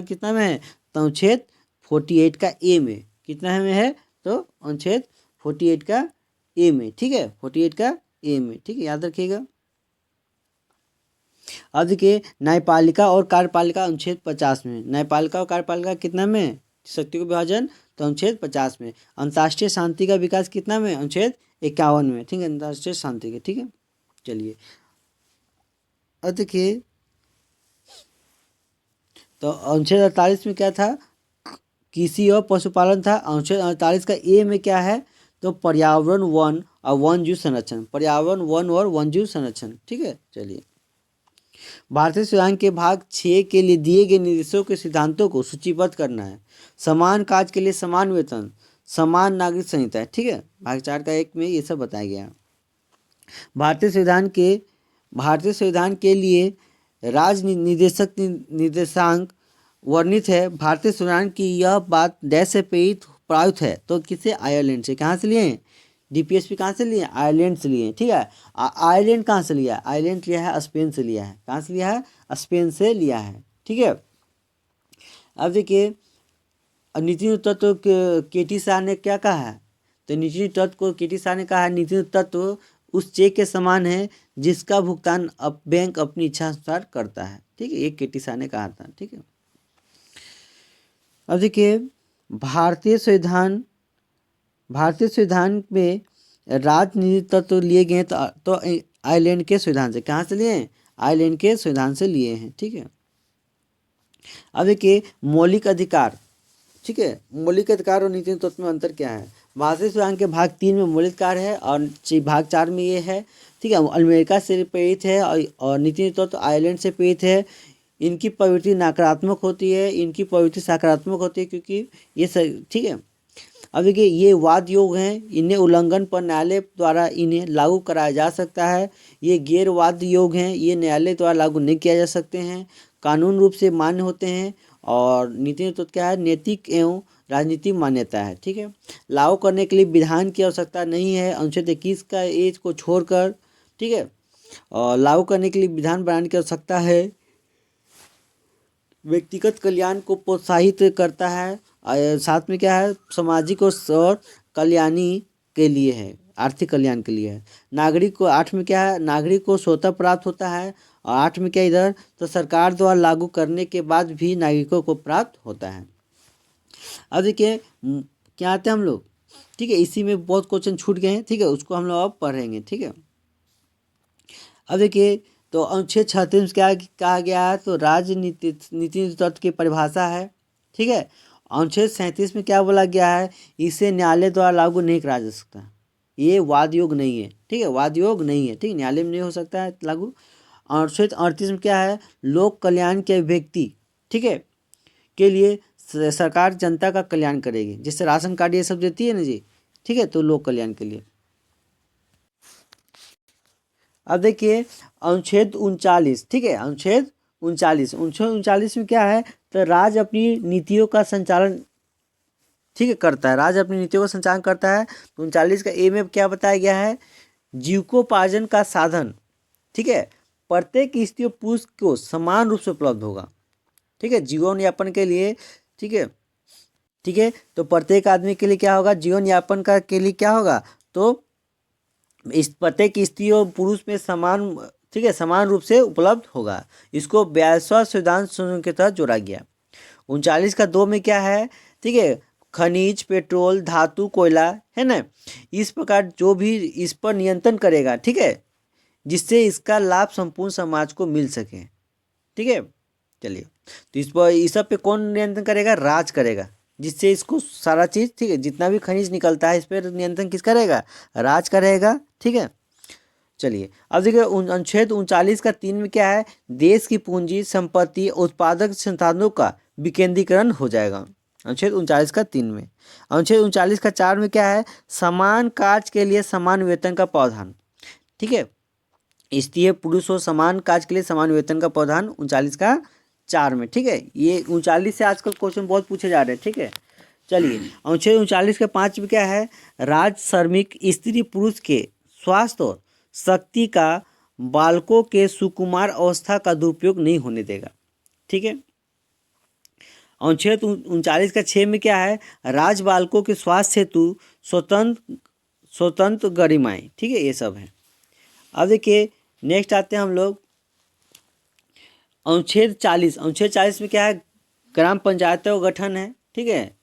कितना में है, तो अनुच्छेद 48 का ए में, कितना में है, तो अनुच्छेद 48 का ए में, ठीक है, 48 का ए में, ठीक है, याद रखिएगा। अब देखिए, न्यायपालिका और कार्यपालिका अनुच्छेद 50 में। न्यायपालिका और कार्यपालिका कितना में, शक्ति को विभाजन, तो अनुच्छेद 50 में। अंतर्राष्ट्रीय शांति का विकास कितना में, अनुच्छेद 51 में, ठीक है, अंतर्राष्ट्रीय शांति के, ठीक है। चलिए, अब देखिए, तो अनुच्छेद 48 में क्या था, कृषि और पशुपालन था। अनुच्छेद 48 का ए में क्या है, तो पर्यावरण वन और वन्यजीव संरक्षण, पर्यावरण वन और वन्यजीव संरक्षण, ठीक है। चलिए, भारतीय संविधान के भाग 6 के लिए दिए गए निर्देशों के सिद्धांतों को सूचीबद्ध करना है। समान कार्य के लिए समान वेतन, समान नागरिक संहिता, ठीक है, भाग 4 का 1 में ये सब बताया गया। भारतीय संविधान के लिए राज्य निर्देशांक वर्णित है। भारतीय संविधान की यह बात डैश से प्रभावित है, तो किसे, आयरलैंड से। कहाँ से लिए हैं, डीपीएसपी कहाँ से लिए, आयरलैंड से लिए, ठीक है। आयरलैंड कहाँ से लिया, आयरलैंड लिया है, स्पेन से लिया है। कहाँ से लिया है, स्पेन से लिया है, ठीक है। अब देखिए, नीति तत्व केटी शाह ने क्या कहा है, तो नीति तत्व को केटी शाह ने कहा है, नीति तत्व उस चेक के समान है जिसका भुगतान बैंक अपनी इच्छा अनुसार करता है, ठीक है, ये केटी शाह ने कहा था, ठीक है। अब देखिए, भारतीय संविधान में राजनीतिक तत्व लिए गए, तो आयरलैंड के संविधान से। कहाँ से लिए हैं, आयरलैंड के संविधान से लिए हैं, ठीक है। अब देखिए, मौलिक अधिकार, ठीक है, मौलिक अधिकार और नीति तत्व में अंतर क्या है। भारतीय संविधान के भाग 3 में मौलिक अधिकार है और भाग 4 में ये है, ठीक है। अमेरिका से प्रेरित है और नीति तत्व आयरलैंड से प्रेरित है। इनकी प्रवृत्ति नकारात्मक होती है, इनकी प्रवृत्ति सकारात्मक होती है, क्योंकि ये ठीक है। अब देखिए, ये वाद योग हैं, इन्हें उल्लंघन पर न्यायालय द्वारा इन्हें लागू कराया जा सकता है। ये गैर वाद योग हैं, ये न्यायालय द्वारा लागू नहीं किया जा सकते हैं, कानून रूप से मान्य होते हैं। और नीति तो क्या है, नैतिक एवं राजनीतिक मान्यता है, ठीक है। लागू करने के लिए विधान की आवश्यकता नहीं है, अनुच्छेद 21 का एज को छोड़कर, ठीक है। और लागू करने के लिए विधान बनाने की आवश्यकता है। व्यक्तिगत कल्याण को प्रोत्साहित करता है, साथ में क्या है, सामाजिक और कल्याणी के लिए है, आर्थिक कल्याण के लिए है। नागरिक को 8 में क्या है, नागरिक को स्वतः प्राप्त होता है। और 8 में क्या इधर, तो सरकार द्वारा लागू करने के बाद भी नागरिकों को प्राप्त होता है। अब देखिए, क्या आते हैं हम लोग, ठीक है, इसी में बहुत क्वेश्चन छूट गए हैं, ठीक है, उसको हम लोग अब पढ़ेंगे, ठीक है। अब देखिए, तो अनुच्छेद 36 क्या कहा गया है, तो नीति तत्व की परिभाषा है, ठीक है। अनुच्छेद 37 में क्या बोला गया है, इसे न्यायालय द्वारा लागू नहीं करा जा सकता, ये वाद योग नहीं है, ठीक है, वाद योग नहीं है, ठीक, न्यायालय में नहीं हो सकता है लागू। अनुच्छेद 38 में क्या है, लोक कल्याण के व्यक्ति, ठीक है, के लिए सरकार जनता का कल्याण करेगी, जैसे राशन कार्ड ये सब देती है ना जी, ठीक है, तो लोक कल्याण के लिए। अब देखिए, अनुच्छेद 39, ठीक है, अनुच्छेद 39 में क्या है, तो राज्य अपनी नीतियों का संचालन, ठीक है, करता है, राज्य अपनी नीतियों का संचालन करता है। तो 39 का ए में क्या बताया गया है, जीविकोपार्जन का साधन, ठीक है, प्रत्येक स्त्री और पुरुष को समान रूप से उपलब्ध होगा, ठीक है, जीवन यापन के लिए, ठीक है, ठीक है। तो प्रत्येक आदमी के लिए क्या होगा, जीवन यापन का के लिए क्या होगा, तो इस प्रत्येक स्त्री और पुरुष में समान, ठीक है, समान रूप से उपलब्ध होगा। इसको 42वां संविधान संशोधन के तहत जोड़ा गया। 39 का 2 में क्या है, ठीक है, खनिज, पेट्रोल, धातु, कोयला, है ना, इस प्रकार जो भी इस पर नियंत्रण करेगा, ठीक है, जिससे इसका लाभ संपूर्ण समाज को मिल सके, ठीक है। चलिए, तो इस पर इस सब पे कौन नियंत्रण करेगा, राज करेगा, जिससे इसको सारा चीज़, ठीक है, जितना भी खनिज निकलता है इस पर नियंत्रण किस करेगा, राज करेगा, ठीक है। चलिए, अब देखिए अनुच्छेद 39 का 3 में क्या है, देश की पूंजी, संपत्ति, उत्पादक संसाधनों का विकेंद्रीकरण हो जाएगा। अनुच्छेद 39 का 3 में। अनुच्छेद 39 का 4 में क्या है, समान कार्य के लिए समान वेतन का प्रावधान, ठीक है, स्त्री पुरुष हो समान कार्य के लिए समान वेतन का प्रावधान 39 का 4 में, ठीक है। ये 39 से आजकल क्वेश्चन बहुत पूछे जा रहे हैं, ठीक है। चलिए, अनुच्छेद 39 के 5 में क्या है, राज्य श्रमिक स्त्री पुरुष के स्वास्थ्य और शक्ति का बालकों के सुकुमार अवस्था का दुरुपयोग नहीं होने देगा, ठीक है। अनुच्छेद 39 का 6 में क्या है, राज्य बालकों के स्वास्थ्य हेतु स्वतंत्र गरिमाएं, ठीक है, ये सब है। अब देखिए नेक्स्ट आते हैं हम लोग अनुच्छेद 40। अनुच्छेद 40 में क्या है, ग्राम पंचायतों का गठन है, ठीक है।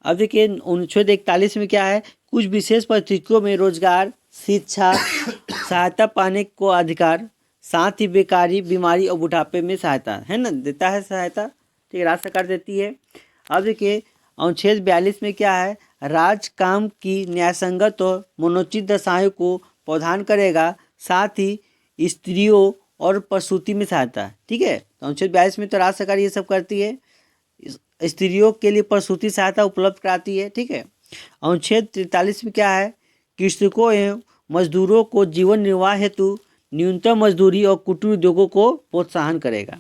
अब देखिए अनुच्छेद 41 में क्या है, कुछ विशेष परिस्थितियों में रोजगार, शिक्षा, सहायता पाने को अधिकार, साथ ही बेकारी, बीमारी और बुढ़ापे में सहायता, है ना, देता है सहायता, ठीक है, राज्य सरकार देती है। अब देखिए अनुच्छेद 42 में क्या है, राज्य काम की न्यायसंगत और मनोचित दशाओं को प्रावधान करेगा, साथ ही स्त्रियों और प्रसूति में सहायता, ठीक है। तो अनुच्छेद 42 में तो राज्य सरकार ये सब करती है, स्त्रियों के लिए प्रसूति सहायता उपलब्ध कराती है, ठीक है। अनुच्छेद 43 में क्या है, कृषकों एवं मजदूरों को जीवन निर्वाह हेतु न्यूनतम मजदूरी और कुटीर उद्योगों को प्रोत्साहन करेगा,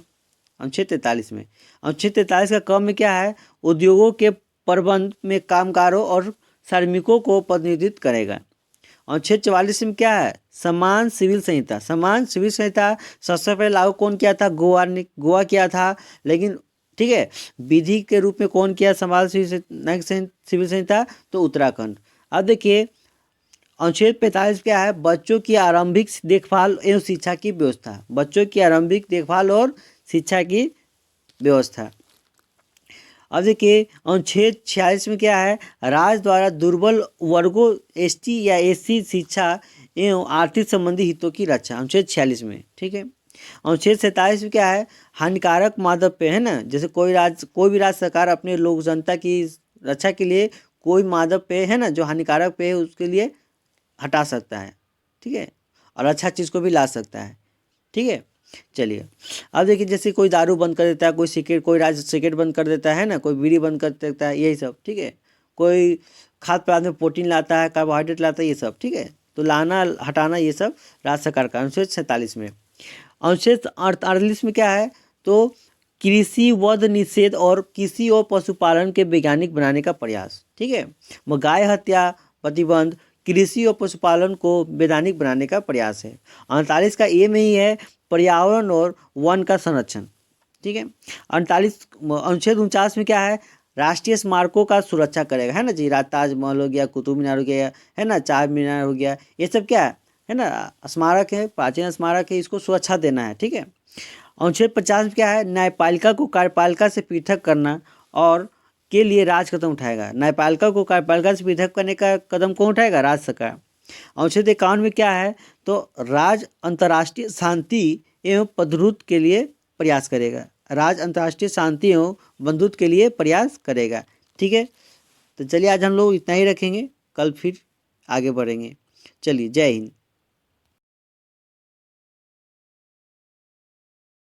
अनुच्छेद 43 में। अनुच्छेद 43 का क में क्या है, उद्योगों के प्रबंध में कामगारों और श्रमिकों को प्रतिनिधित्व करेगा। अनुच्छेद 44 में क्या है, समान सिविल संहिता। समान सिविल संहिता सबसे पहले लागू कौन किया था, गोवा किया था, लेकिन ठीक है, विधि के रूप में कौन किया समान सिविल संहिता, तो उत्तराखंड। अब देखिए अनुच्छेद 45 क्या है, बच्चों की आरंभिक देखभाल एवं शिक्षा की व्यवस्था। बच्चों की आरंभिक देखभाल और शिक्षा की व्यवस्था। अब देखिए अनुच्छेद 46 में क्या है, राज्य द्वारा दुर्बल वर्गों एसटी या एससी शिक्षा एवं आर्थिक संबंधी हितों की रक्षा, अनुच्छेद 46 में, ठीक है। अनुच्छेद 47 में क्या है, हानिकारक मादक पेय, है ना, जैसे कोई भी राज्य सरकार अपने लोक जनता की रक्षा के लिए कोई मादक पेय, है ना, जो हानिकारक पेय है उसके लिए हटा सकता है, ठीक है, और अच्छा चीज़ को भी ला सकता है, ठीक है। चलिए, अब देखिए जैसे कोई दारू बंद कर देता है, कोई सिगरेट, कोई राज्य सिगरेट बंद कर देता है ना, कोई बीड़ी बंद कर देता है, यही सब, ठीक है। कोई खाद्य पदार्थ में प्रोटीन लाता है, कार्बोहाइड्रेट लाता है, ये सब, ठीक है। तो लाना हटाना ये सब राज्य सरकार का। अनुच्छेद 47 में। अनुच्छेद 48 में क्या है, तो कृषि वध निषेध और कृषि और पशुपालन के वैज्ञानिक बनाने का प्रयास, ठीक है। गाय हत्या प्रतिबंध, कृषि और पशुपालन को वैधानिक बनाने का प्रयास है। 48 का ए में ही है, पर्यावरण और वन का संरक्षण, ठीक है। 48 अनुच्छेद 49 में क्या है, राष्ट्रीय स्मारकों का सुरक्षा करेगा, है ना जी, ताजमहल हो गया, कुतुब मीनार हो गया, है ना, चार मीनार हो गया, ये सब क्या है ना, स्मारक है, प्राचीन स्मारक है, इसको सुरक्षा देना है, ठीक है। अनुच्छेद 50 में क्या है, न्यायपालिका को कार्यपालिका से पृथक करना और के लिए राज्य कदम उठाएगा। न्यायपालिका को कार्यपालिका से पृथक करने का कदम कौन उठाएगा, राज्य सरकार। अनुच्छेद 51 में क्या है, तो राज्य अंतर्राष्ट्रीय शांति एवं बंधुत्व के लिए प्रयास करेगा। राज्य अंतर्राष्ट्रीय शांति एवं बंधुत्व के लिए प्रयास करेगा, ठीक है। तो चलिए आज हम लोग इतना ही रखेंगे, कल फिर आगे बढ़ेंगे। चलिए, जय हिंद।